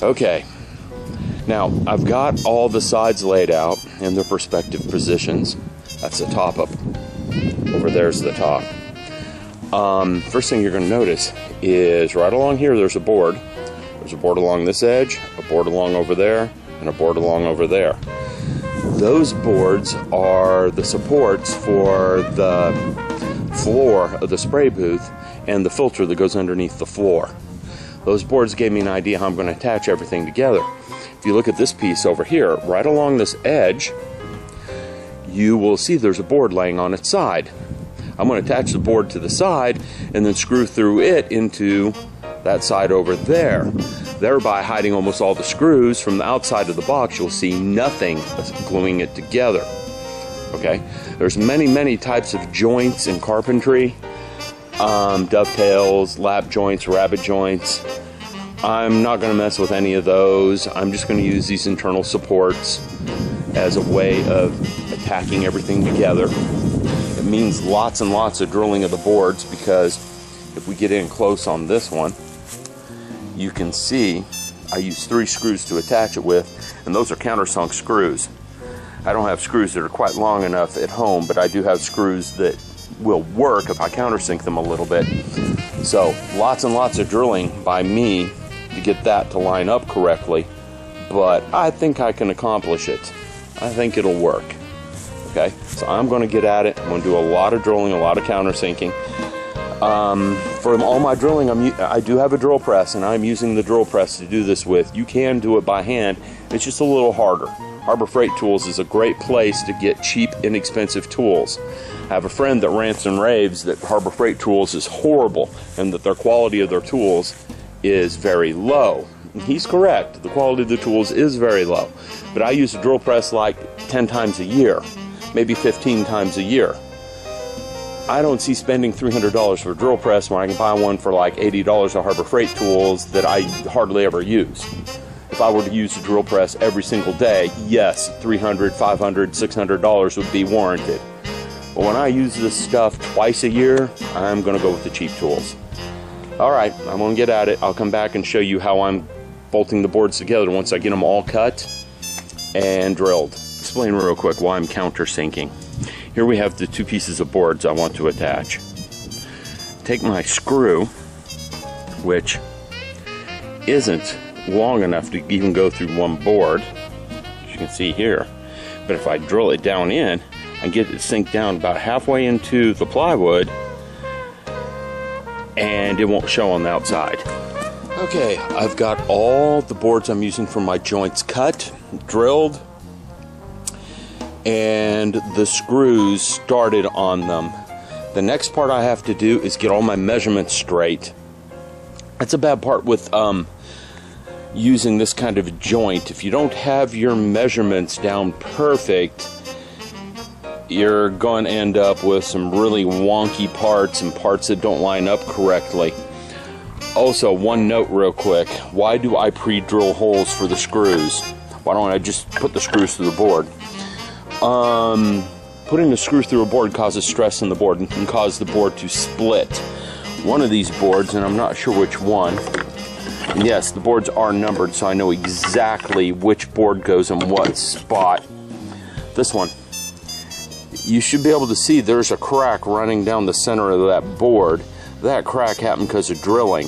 Okay, now I've got all the sides laid out in their respective positions. That's the top up. Over there's the top. First thing you're going to notice is right along here there's a board. There's a board along this edge, a board along over there, and a board along over there. Those boards are the supports for the floor of the spray booth and the filter that goes underneath the floor. Those boards gave me an idea how I'm going to attach everything together. If you look at this piece over here, right along this edge, you will see there's a board laying on its side. I'm going to attach the board to the side and then screw through it into that side over there, thereby hiding almost all the screws. From the outside of the box, you'll see nothing gluing it together. Okay, there's many types of joints in carpentry. Dovetails, lap joints, rabbet joints. I'm not going to mess with any of those. I'm just going to use these internal supports as a way of attacking everything together. It means lots and lots of drilling of the boards, because if we get in close on this one, you can see I use 3 screws to attach it with, and those are countersunk screws. I don't have screws that are quite long enough at home, but I do have screws that will work if I countersink them a little bit. So lots and lots of drilling by me to get that to line up correctly, but I think I can accomplish it. I think it'll work. Okay, so I'm going to get at it. I'm going to do a lot of drilling, a lot of countersinking. For all my drilling, I do have a drill press, and I'm using the drill press to do this with. You can do it by hand. It's just a little harder. Harbor Freight Tools is a great place to get cheap, inexpensive tools. I have a friend that rants and raves that Harbor Freight Tools is horrible and that their quality of their tools is very low. And he's correct. The quality of the tools is very low. But I use a drill press like 10 times a year, maybe 15 times a year. I don't see spending $300 for a drill press when I can buy one for like $80 at Harbor Freight Tools that I hardly ever use. If I were to use a drill press every single day, yes, $300, $500, $600 would be warranted. But when I use this stuff twice a year, I'm going to go with the cheap tools. Alright, I'm going to get at it. I'll come back and show you how I'm bolting the boards together once I get them all cut and drilled. Explain real quick why I'm countersinking. Here we have the 2 pieces of boards I want to attach. Take my screw, which isn't long enough to even go through one board, as you can see here, but if I drill it down in, I get it sink down about halfway into the plywood, and it won't show on the outside. Okay, I've got all the boards I'm using for my joints cut, drilled, and the screws started on them. The next part I have to do is get all my measurements straight. That's a bad part with using this kind of a joint. If you don't have your measurements down perfect, you're going to end up with some really wonky parts and parts that don't line up correctly. Also, one note real quick, why do I pre-drill holes for the screws? Why don't I just put the screws through the board? Putting the screw through a board causes stress in the board and can cause the board to split. One of these boards, and I'm not sure which one, and yes, the boards are numbered, so I know exactly which board goes in what spot. This one, you should be able to see there's a crack running down the center of that board. That crack happened because of drilling.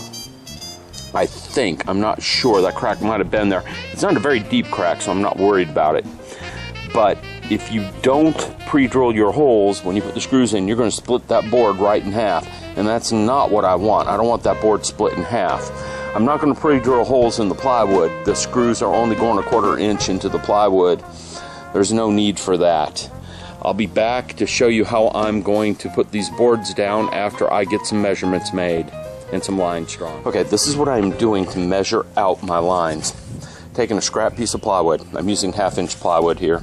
I think, I'm not sure, that crack might have been there. It's not a very deep crack, so I'm not worried about it. But if you don't pre-drill your holes, when you put the screws in, you're going to split that board right in half. And that's not what I want. I don't want that board split in half. I'm not going to pre-drill holes in the plywood. The screws are only going 1/4 inch into the plywood. There's no need for that. I'll be back to show you how I'm going to put these boards down after I get some measurements made and some lines drawn. Okay, this is what I'm doing to measure out my lines. Taking a scrap piece of plywood. I'm using 1/2 inch plywood here.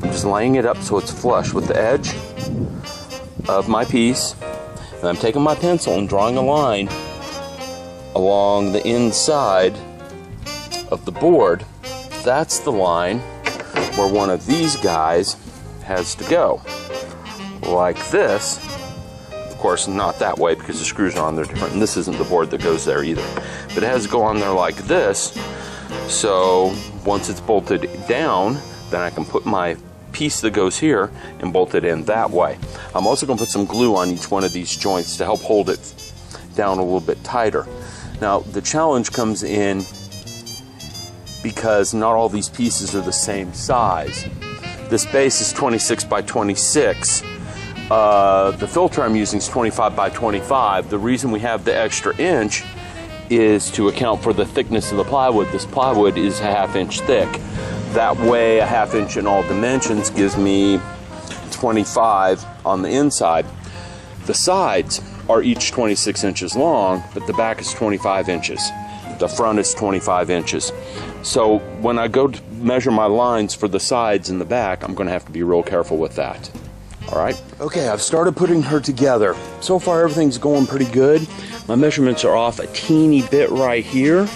I'm just laying it up so it's flush with the edge of my piece. And I'm taking my pencil and drawing a line along the inside of the board. That's the line where one of these guys has to go. Like this. Of course, not that way because the screws are on there different. And this isn't the board that goes there either. But it has to go on there like this So once it's bolted down, then I can put my piece that goes here and bolt it in that way. I'm also going to put some glue on each one of these joints to help hold it down a little bit tighter. Now the challenge comes in because not all these pieces are the same size. This base is 26 by 26. The filter I'm using is 25 by 25. The reason we have the extra inch is to account for the thickness of the plywood. This plywood is a 1/2 inch thick. That way, a 1/2 inch in all dimensions gives me 25 on the inside. The sides are each 26 inches long, but the back is 25 inches. The front is 25 inches. So when I go to measure my lines for the sides and the back, I'm going to have to be real careful with that. All right. Okay, I've started putting her together. So far, everything's going pretty good. My measurements are off a teeny bit right here.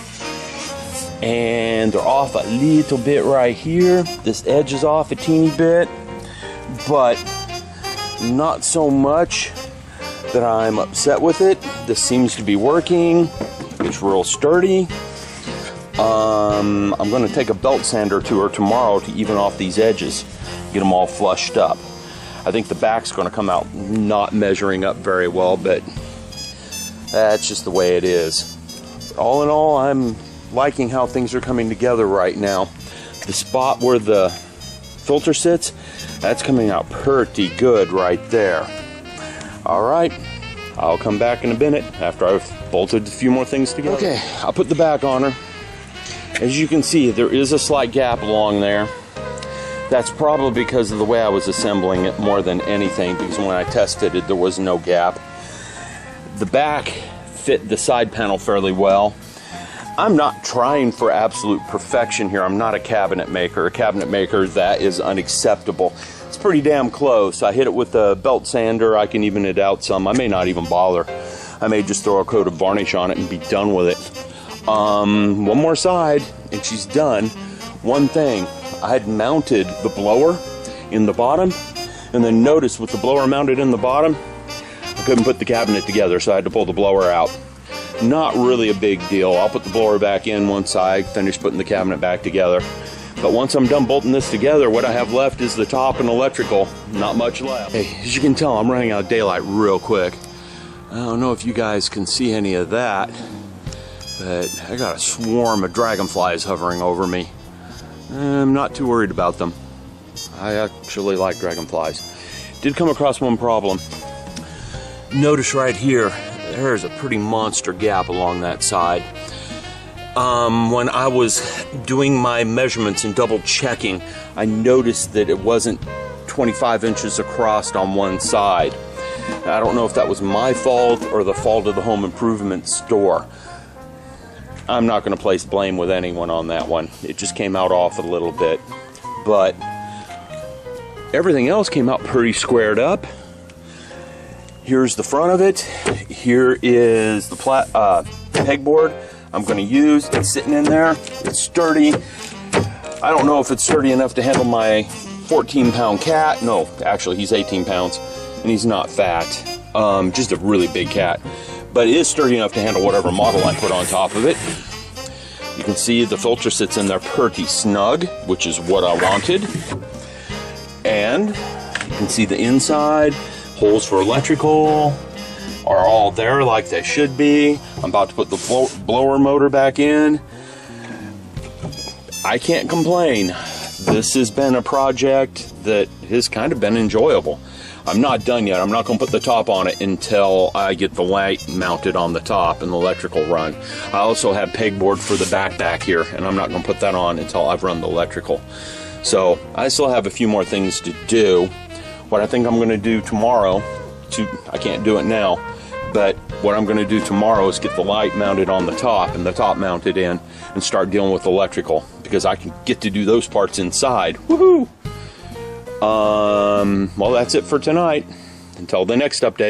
And they're off a little bit right here. This edge is off a teeny bit, but not so much that I'm upset with it. This seems to be working. It's real sturdy. I'm going to take a belt sander to her tomorrow to even off these edges, get them all flushed up. I think the back's going to come out not measuring up very well, but that's just the way it is. But all in all, I'm liking how things are coming together right now. The spot where the filter sits, that's coming out pretty good right there. All right, I'll come back in a minute after I've bolted a few more things together. Okay, I'll put the back on her. As you can see, there is a slight gap along there. That's probably because of the way I was assembling it more than anything, because when I test fitted, there was no gap. The back fit the side panel fairly well. I'm not trying for absolute perfection here. I'm not a cabinet maker. A cabinet maker, that is unacceptable. It's pretty damn close. I hit it with a belt sander. I can even it out some. I may not even bother. I may just throw a coat of varnish on it and be done with it. One more side and she's done. One thing, I had mounted the blower in the bottom, and then notice with the blower mounted in the bottom, I couldn't put the cabinet together, so I had to pull the blower out. Not really a big deal. I'll put the blower back in once I finish putting the cabinet back together. But once I'm done bolting this together, what I have left is the top and electrical. Not much left. Hey, as you can tell, I'm running out of daylight real quick. I don't know if you guys can see any of that, but I got a swarm of dragonflies hovering over me. I'm not too worried about them. I actually like dragonflies. Did come across one problem. Notice right here, there's a pretty monster gap along that side. When I was doing my measurements and double checking, I noticed that it wasn't 25 inches across on one side. I don't know if that was my fault or the fault of the home improvement store. I'm not going to place blame with anyone on that one. It just came out off a little bit. But everything else came out pretty squared up. Here's the front of it. Here is the pegboard I'm going to use. It's sitting in there. It's sturdy. I don't know if it's sturdy enough to handle my 14-pound cat. No, actually, he's 18 pounds, and he's not fat. Just a really big cat. But it is sturdy enough to handle whatever model I put on top of it. You can see the filter sits in there pretty snug, which is what I wanted. And you can see the inside. Holes for electrical are all there like they should be. I'm about to put the blower motor back in. I can't complain. This has been a project that has kind of been enjoyable. I'm not done yet. I'm not going to put the top on it until I get the light mounted on the top and the electrical run. I also have pegboard for the back here, and I'm not going to put that on until I've run the electrical. So I still have a few more things to do. What I think I'm going to do tomorrow, I can't do it now, but what I'm going to do tomorrow is get the light mounted on the top and the top mounted in and start dealing with electrical, because I can get to do those parts inside. Woohoo! Well, that's it for tonight. Until the next update.